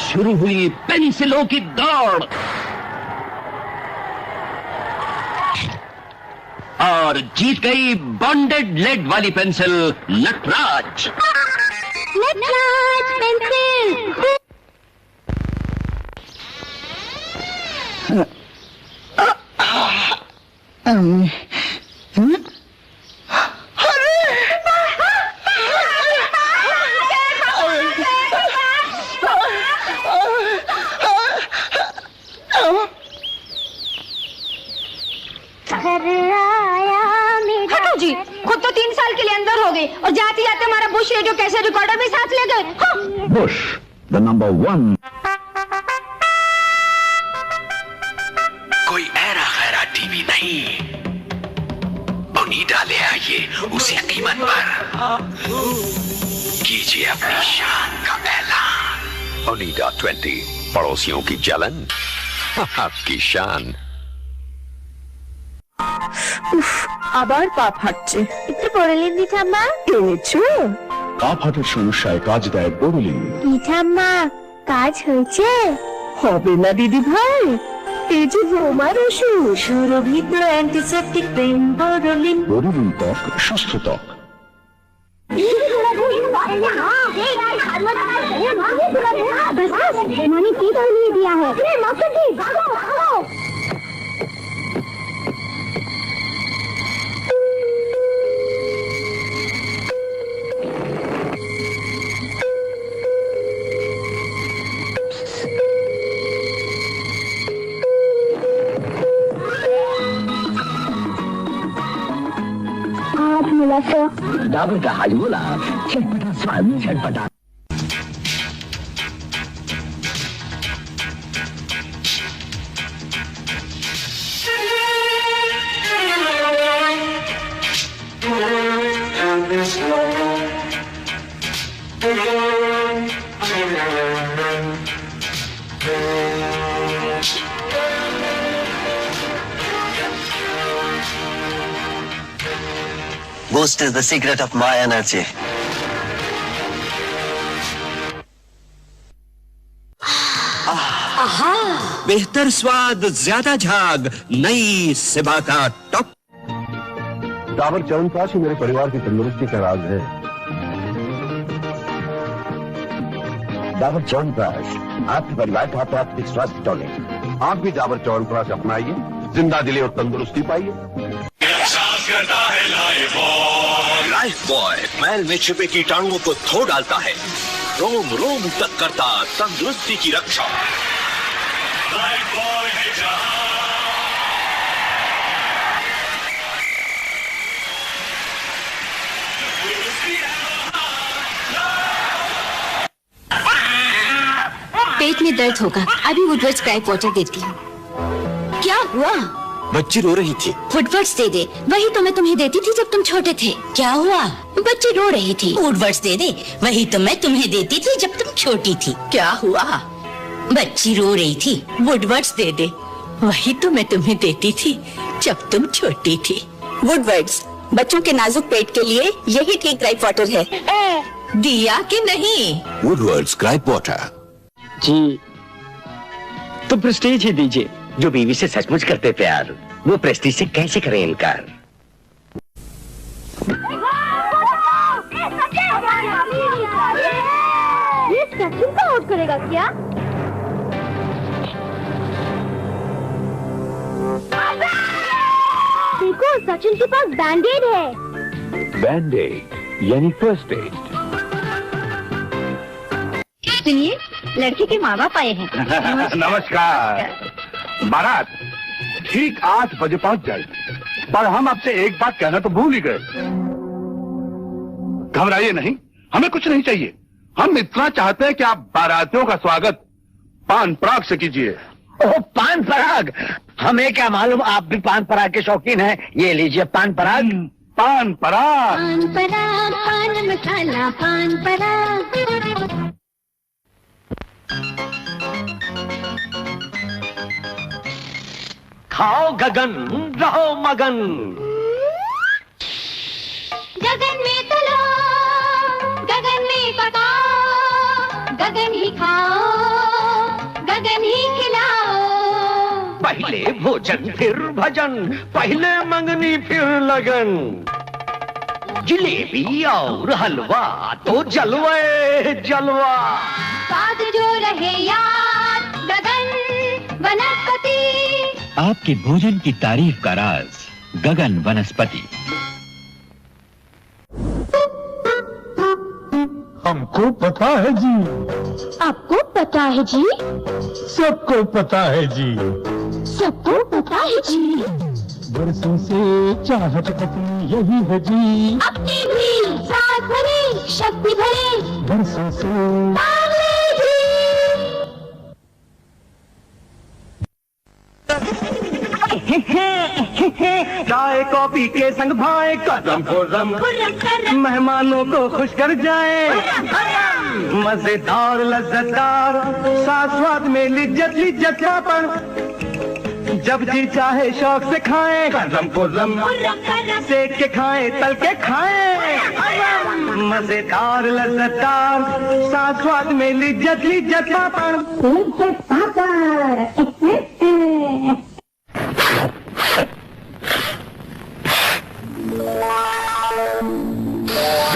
शुरू हुई पेंसिलों की दौड़ और जीत गई बॉन्डेड लेड वाली पेंसिल नटराज। नटराज पेंसिल। हटो जी, खुद तो 3 साल के लिए अंदर हो गए और जाते जाते हमारा बुश रेडियो कैसे रिकॉर्डर भी साथ ले गए। Bush the number 1। कोई ऐरा खैरा टीवी नहीं, ओनिडा ले आइए उसी कीमत पर, कीजिए अपनी शान का ऐलान। ओनिडा 20, पड़ोसियों की जलन आपकी शान। আবার পা ফাটছে, একটু বড়লিন দি ঠাম্মা। এনেছো? পা ফাটার সমস্যায় কাজ দেয় বোরোলিন। দি ঠাম্মা, কাজ হয়েছে? হবে না দিদি ভাই, এই যে রোমার ওষুধ, সুরভিত অ্যান্টিসেপটিক ক্রিম বোরোলিন। বোরোলিন ত্বক, সুস্থ ত্বক। मैंने की तो नहीं दिया है। मौके दी, भागो भागो। आज मिला तो डाबर का हाजमोला, चटपटा स्वाद, चटपटा। Boost is the secret of my energy. बेहतर स्वाद, ज्यादा झाग, नई सिबा का टॉप। डाबर च्यवनप्राश ही मेरे परिवार की तंदुरुस्ती का राज है। डाबर च्यवनप्राश आपके परिवार का प्राथमिक स्वास्थ्य टॉनिक। आप भी डाबर च्यवनप्राश अपनाइए, जिंदा दिली और तंदुरुस्ती पाइए। लाइफ बॉय मैल में छिपे कीटाणुओं को धो डालता है, रोम रोम तक करता तंदुरुस्ती की रक्षा। लाइफ बॉय है पेट में दर्द होगा, अभी वुडवर्ड्स क्राइप वाटर देती हूँ। क्या हुआ? बच्ची रो रही थी। वुडवर्ड्स दे दे, वही तो मैं तुम्हें देती थी जब तुम छोटे थे। क्या हुआ? बच्ची रो रही थी। वुडवर्ड्स दे दे, वही तो मैं तुम्हें देती थी जब तुम छोटी थी। क्या हुआ? बच्ची रो रही थी। वुडवर्ड्स दे दे, वही तो मैं तुम्हें देती थी जब तुम छोटी थी। वुडवर्ड्स, बच्चों के नाजुक पेट के लिए यही ठीक क्राइप वाटर है। दिया कि नहीं? वुडवर्ड्स क्राइप वाटर। जी तो प्रेस्टीज ही दीजिए। जो बीवी से सचमुच करते प्यार, वो प्रेस्टीज से कैसे करें इनकार। ये सचिन को आउट करेगा क्या? देखो सचिन के पास बैंडेड है। बैंडेड यानी फर्स्ट एड। सुनिए, लड़के के माँ बाप आए हैं। नमस्कार। बारात ठीक 8 बजे पहुंच जाएगी, पर हम आपसे एक बात कहना तो भूल ही गए। घबराइए नहीं, हमें कुछ नहीं चाहिए। हम इतना चाहते हैं कि आप बारातियों का स्वागत पान पराग से कीजिए। ओह, पान पराग! हमें क्या मालूम आप भी पान पराग के शौकीन हैं। ये लीजिए पान पराग। पान पराग। पान पराग, पान मसाला, पान पराग। खाओ गगन, रहो मगन। गगन में तलो, गगन में पकाओ, गगन ही खाओ। भोजन फिर भजन, पहले मंगनी फिर लगन। जलेबी और हलवा तो जलवे जलवा। स्वाद जो रहे याद गगन वनस्पति। आपके भोजन की तारीफ का राज गगन वनस्पति। हमको पता है जी। आपको पता है जी? सबको पता है जी। सबको पता है जी। बरसों से चाहत अपनी यही है जी। अपनी भी साथ भरे शक्ति भरे बरसों से चाय कॉफी के संग भाए कदम खुर्रम, मेहमानों को खुश कर जाए। मजेदार लज्जतदार स्वाद में लिज्जत लिज्जत पर, जब जी चाहे शौक से खाएं कदम खुर्रम, सेक के खाएं तल के खाएं। मजेदार लज्जतदार स्वाद में लिज्जत लिज्जत पर।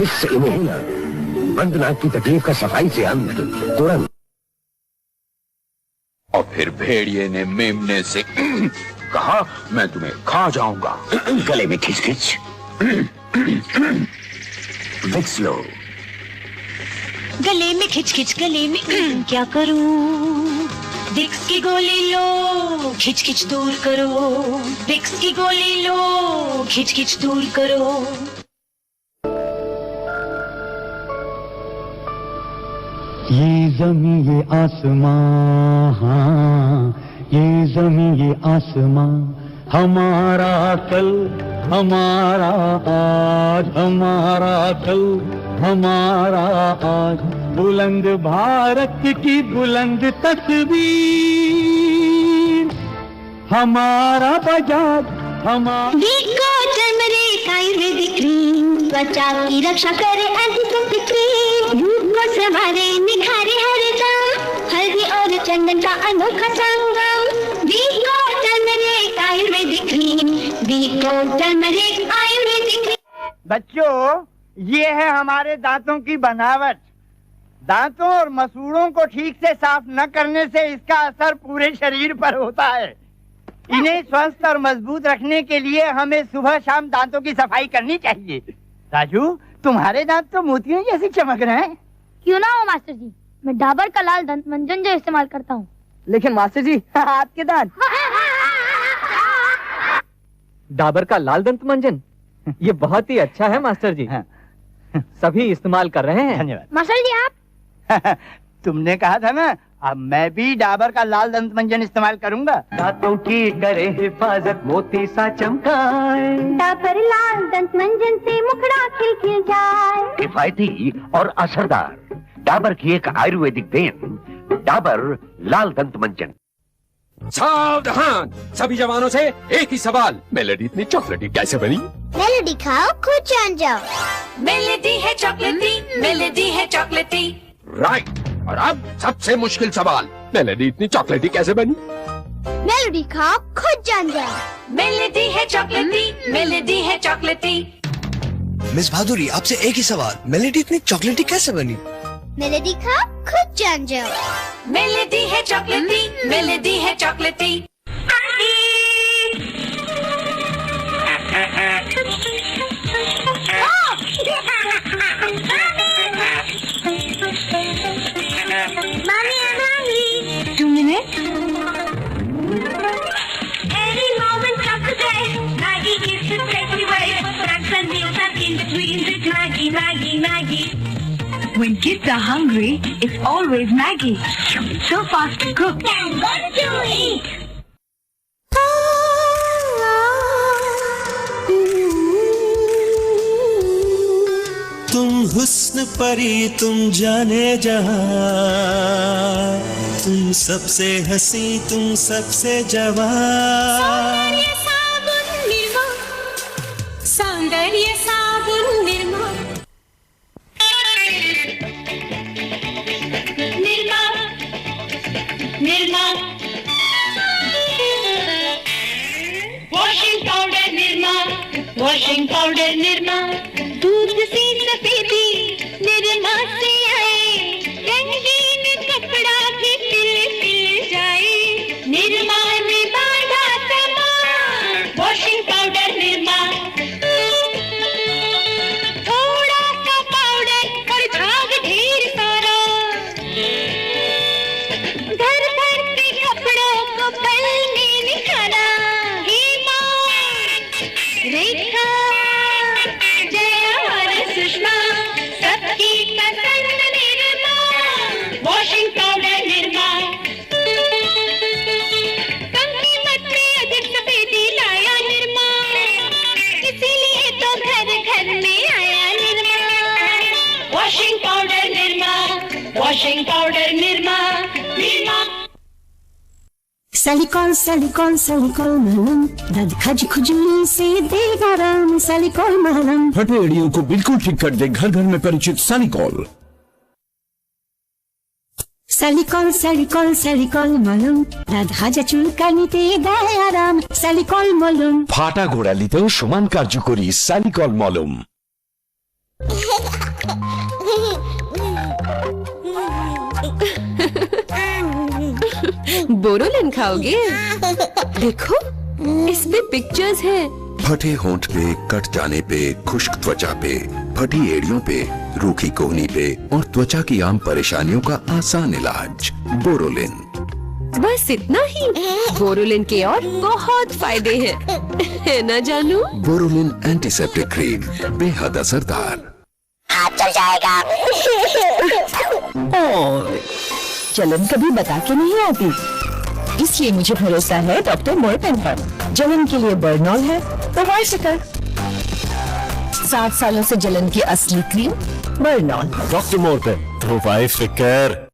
इससे इन्हेलर, बंद नाक की तकलीफ का सफाई से अंत तुरंत। और फिर भेड़िए ने मेमने से कहा, मैं तुम्हें खा जाऊंगा। गले में खिचखिच। विक्स लो। गले में खिच गले में क्या करूं? विक्स की गोली लो, खिच दूर करो। विक्स की गोली लो, खिच दूर करो। ये जमी ये आसमां, हाँ ये जमी ये आसमां, हमारा कल हमारा आज, हमारा कल हमारा आज। बुलंद भारत की बुलंद तस्वीर, हमारा बजाज हमारा। आयुर्वेदिक क्रीम त्वचा की रक्षा करे, एंटीसेप्टिक क्रीम रूप को संवारे निखारे हर दम। हल्दी और चंदन का अनोखा संगम। वीको टर्मरिक आयुर्वेदिक क्रीम, वीको टर्मरिक आयुर्वेदिक क्रीम। बच्चों, ये है हमारे दांतों की बनावट। दांतों और मसूड़ों को ठीक से साफ न करने से इसका असर पूरे शरीर पर होता है। इन्हें स्वस्थ और मजबूत रखने के लिए हमें सुबह शाम दांतों की सफाई करनी चाहिए। राजू, तुम्हारे दांत तो मोतियों जैसे चमक रहे हैं। क्यों ना हो मास्टर जी, मैं डाबर का लाल दंत मंजन जो इस्तेमाल करता हूँ। लेकिन मास्टर जी, आपके दांत। डाबर का लाल दंत मंजन, ये बहुत ही अच्छा है मास्टर जी। सभी इस्तेमाल कर रहे हैं। धन्यवाद मास्टर जी। आप तुमने कहा था ना, अब मैं भी डाबर का लाल दंत मंजन इस्तेमाल करूंगा। दांतों की करे हिफाजत, मोती सा चमकाए। डाबर लाल दंत मंजन से मुखड़ा खिल जाए। किफायती और असरदार डाबर की एक आयुर्वेदिक देन, डाबर लाल दंत मंजन। सावधान, सभी जवानों से एक ही सवाल, मेलेडी इतनी चॉकलेटी कैसे बनी? मेलेडी खाओ, खुद जान जाओ। मेलेडी है चॉकलेटी, मेलेडी है चॉकलेटी। राइट। और अब सबसे मुश्किल सवाल, मेलेडी इतनी चॉकलेटी कैसे बनी? मेलेडी खाओ, खुद जान जाओ। मेलेडी है चॉकलेटी, मेलेडी है चॉकलेटी। मिस भादुरी, आपसे एक ही सवाल, मेलेडी इतनी चॉकलेटी कैसे बनी? मेलेडी खाओ, खुद जान जाओ। मेलेडी है चॉकलेटी, मेलेडी है चॉकलेटी। When kids are hungry, it's always Maggie. So fast to cook. And good to eat. तुम हुस्न परी, तुम जाने जहां, तुम सबसे हंसी, तुम सबसे जवान। सौंदर्य साबुन निर्मा, निर्मा, निर्मा। वॉशिंग पाउडर निरमा, दूध सी सफेदी निरमा से आए, रंगीन कपड़ा भी पिल पिल जाए, निरमा ने बांधा समा, वॉशिंग पाउडर निरमा। थोड़ा सा पाउडर और झाग ढेर सारा, धर धर के कपड़ों को पल में निखारा, हेमा रेखा जया और सुषमा, सबकी पसंद निरमा, वॉशिंग पाउडर निरमा। कम कीमत में अधिक सफेदी लाया निरमा, इसीलिए तो घर घर में आया Nirma, washing powder Nirma, washing powder Nirma, Nirma. सैलिकॉल सैलिकॉल सैलिकॉल महलम, दर्द खज खुजली से देगा आराम, सैलिकॉल महलम। फटे एड़ियों को बिल्कुल ठीक कर दे घर घर में परिचित सैलिकॉल। सैलिकॉल सैलिकॉल सैलिकॉल महलम, दर्द खज चुलकानी देगा आराम, सैलिकॉल महलम। फाटा गोड़ालितेও সমান কার্যকরী सैलिकॉल মলম। बोरोलिन खाओगे? देखो इसमें पिक्चर्स हैं। फटे होंठ पे, कट जाने पे, खुश्क त्वचा पे, फटी एड़ियों पे, रूखी कोहनी पे और त्वचा की आम परेशानियों का आसान इलाज बोरोलिन। बस इतना ही? बोरोलिन के और बहुत फायदे हैं, है ना जानू? बोरोलिन एंटीसेप्टिक क्रीम बेहद असरदार। हाथ चल जाएगा। जलन कभी बता के नहीं आती, इसलिए मुझे भरोसा है डॉक्टर मोरपेन पर। जलन के लिए बर्नॉल है तो वाइसिकर। 7 सालों से जलन की असली क्रीम बर्नॉल। डॉक्टर मोरपेन, तो वाइसिकर।